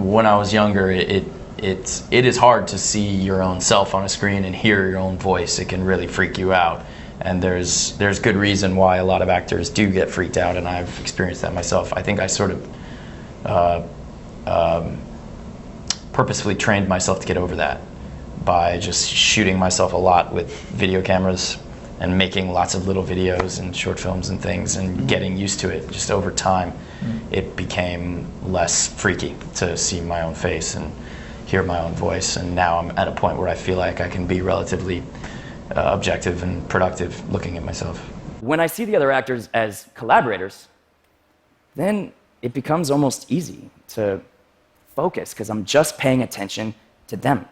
when I was younger, it is hard to see your own self on a screen and hear your own voice. It can really freak you out, and there's good reason why a lot of actors do get freaked out, and I've experienced that myself. I think I sort of purposefully trained myself to get over that by just shooting myself a lot with video cameras and making lots of little videos and short films and things, and getting used to it. Just over time, it became less freaky to see my own face and hear my own voice, and now I'm at a point where I feel like I can be relatively objective and productive looking at myself. When I see the other actors as collaborators, then it becomes almost easy to focus, because I'm just paying attention to them.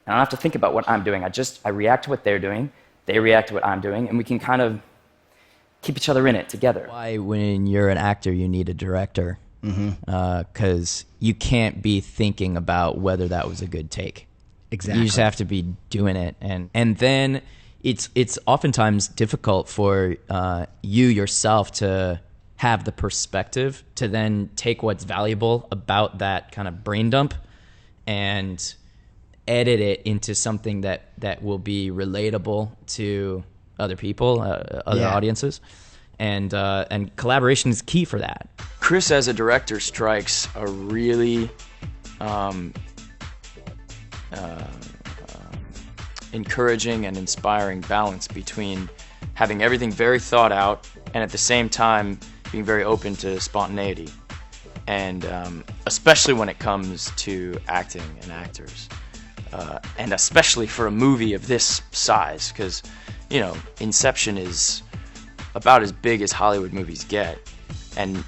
I don't have to think about what I'm doing. I react to what they're doing, they react to what I'm doing, and we can kind of keep each other in it together. Why, when you're an actor, you need a director? Because you can't be thinking about whether that was a good take. Exactly. You just have to be doing it, and then it's oftentimes difficult for you yourself to have the perspective to then take what's valuable about that kind of brain dump and edit it into something that will be relatable to other people, other audiences, and collaboration is key for that. Chris as a director strikes a really encouraging and inspiring balance between having everything very thought out and at the same time being very open to spontaneity, and especially when it comes to acting and actors, and especially for a movie of this size, because Inception is about as big as Hollywood movies get, and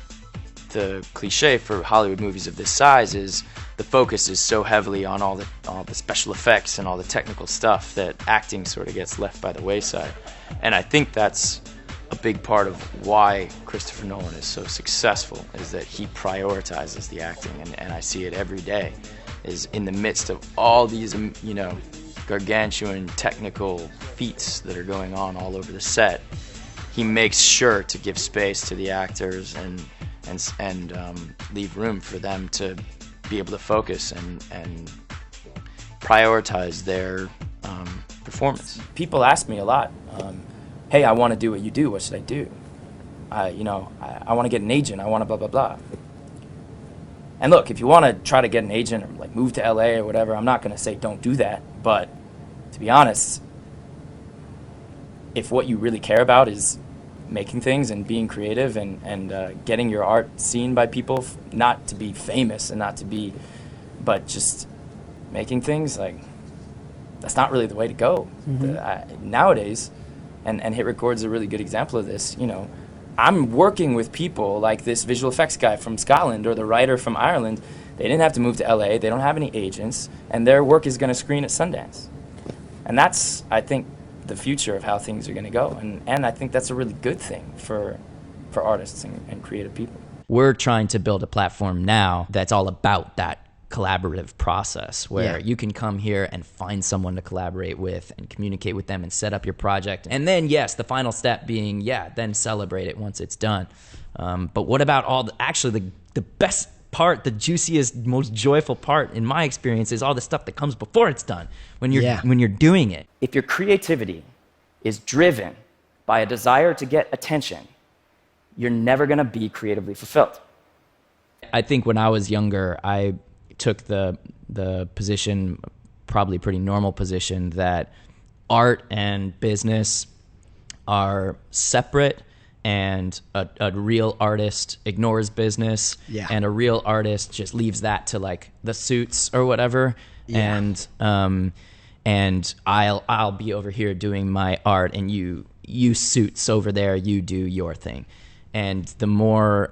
the cliche for Hollywood movies of this size is the focus is so heavily on all the special effects and all the technical stuff that acting sort of gets left by the wayside. And I think that's a big part of why Christopher Nolan is so successful, is that he prioritizes the acting, and I see it every day, is in the midst of all these gargantuan technical feats that are going on all over the set, he makes sure to give space to the actors and leave room for them to be able to focus and prioritize their performance. People ask me a lot, hey, I want to do what you do, what should I do? I want to get an agent, I want to blah, blah, blah. And look, if you want to try to get an agent or like move to LA or whatever, I'm not going to say don't do that, but to be honest, if what you really care about is making things and being creative and getting your art seen by people, not to be famous and not to be, but just making things, like, that's not really the way to go. Nowadays, and Hit Record's a really good example of this, I'm working with people like this visual effects guy from Scotland or the writer from Ireland. They didn't have to move to LA, they don't have any agents, and their work is going to screen at Sundance. And that's, I think, the future of how things are going to go, and I think that's a really good thing for artists and creative people. We're trying to build a platform now that's all about that collaborative process, where you can come here and find someone to collaborate with and communicate with them and set up your project, and then yes, the final step being then celebrate it once it's done. But what about the best part, the juiciest, most joyful part, in my experience, is all the stuff that comes before it's done, when you're doing it. If your creativity is driven by a desire to get attention, you're never going to be creatively fulfilled. I think when I was younger, I took the position, probably pretty normal position, that art and business are separate, and a real artist ignores business, and a real artist just leaves that to like the suits or whatever, and I'll be over here doing my art, and you suits over there, you do your thing. And the more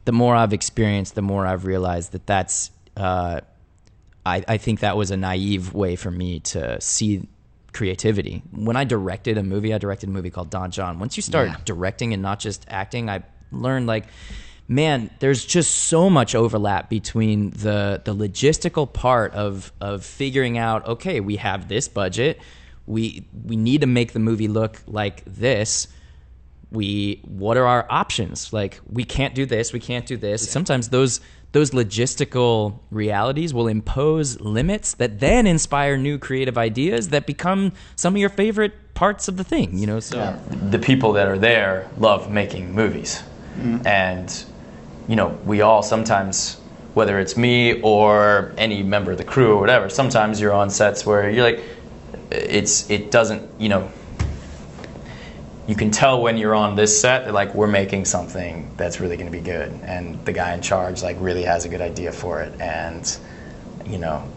I've experienced, the more I've realized that that's I think that was a naive way for me to see creativity. When I directed a movie called Don John. Once you start directing and not just acting, I learned, like, man, there's just so much overlap between the logistical part of figuring out, okay, we have this budget, we need to make the movie look like this. What are our options? Like, we can't do this, we can't do this. Sometimes those those logistical realities will impose limits that then inspire new creative ideas that become some of your favorite parts of the thing, you know? So the people that are there love making movies. And, you know, we all sometimes, whether it's me or any member of the crew or whatever, sometimes you're on sets where you're like, it doesn't, you know, you can tell when you're on this set that, like, we're making something that's really going to be good, and the guy in charge, like, really has a good idea for it, and, you know,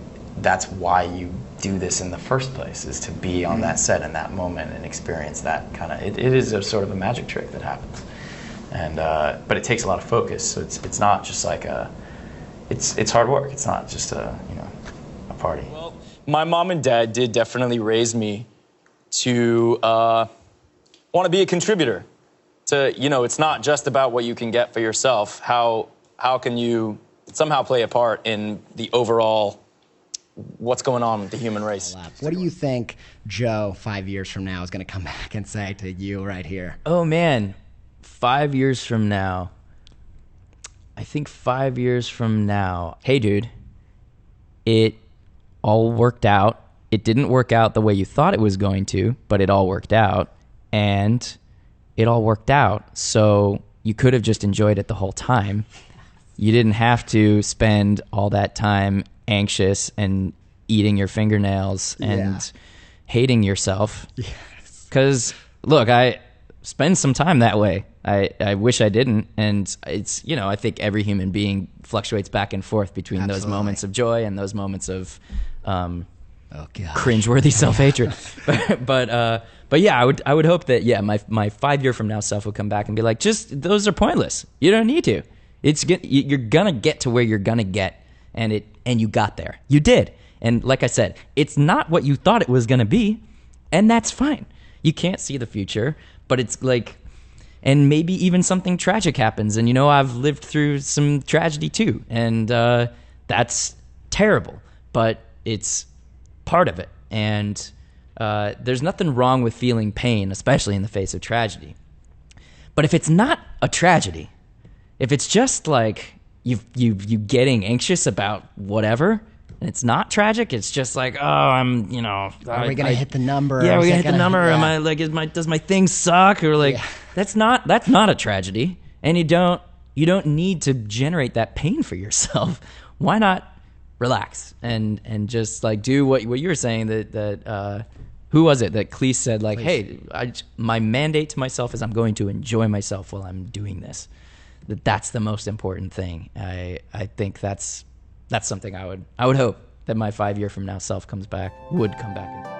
that's why you do this in the first place, is to be on that set in that moment and experience that kind of, it is a sort of a magic trick that happens. And but it takes a lot of focus, so it's not just like it's hard work. It's not just a, you know, a party. Well, my mom and dad did definitely raise me to want to be a contributor. To, you know, it's not just about what you can get for yourself. How can you somehow play a part in the overall what's going on with the human race? What do you think Joe 5 years from now is going to come back and say to you right here? Oh man, 5 years from now, I think 5 years from now, hey dude, it all worked out. It didn't work out the way you thought it was going to, but it all worked out. And it all worked out. So you could have just enjoyed it the whole time. You didn't have to spend all that time anxious and eating your fingernails and hating yourself. Because, look, I spend some time that way. I wish I didn't. And it's, you know, I think every human being fluctuates back and forth between those moments of joy and those moments of cringeworthy self-hatred. But yeah, I would hope that, yeah, my 5 year from now self would come back and be like, just, those are pointless. You don't need to. You're gonna get to where you're gonna get, and you got there. You did. And like I said, it's not what you thought it was gonna be, and that's fine. You can't see the future, but it's like, and maybe even something tragic happens. And, you know, I've lived through some tragedy too, and that's terrible, but it's part of it. And there's nothing wrong with feeling pain, especially in the face of tragedy. But if it's not a tragedy, if it's just like you getting anxious about whatever, and it's not tragic, it's just like, oh, I'm, you know, are we gonna hit the number? Yeah, we're gonna hit the number. Am I like, does my thing suck? Or like, that's not a tragedy, and you don't need to generate that pain for yourself. Why not relax and just like do what you were saying, that who was it that Cleese said, like, hey, my mandate to myself is I'm going to enjoy myself while I'm doing this. That's the most important thing. I think that's something I would hope that my 5 year from now self would come back and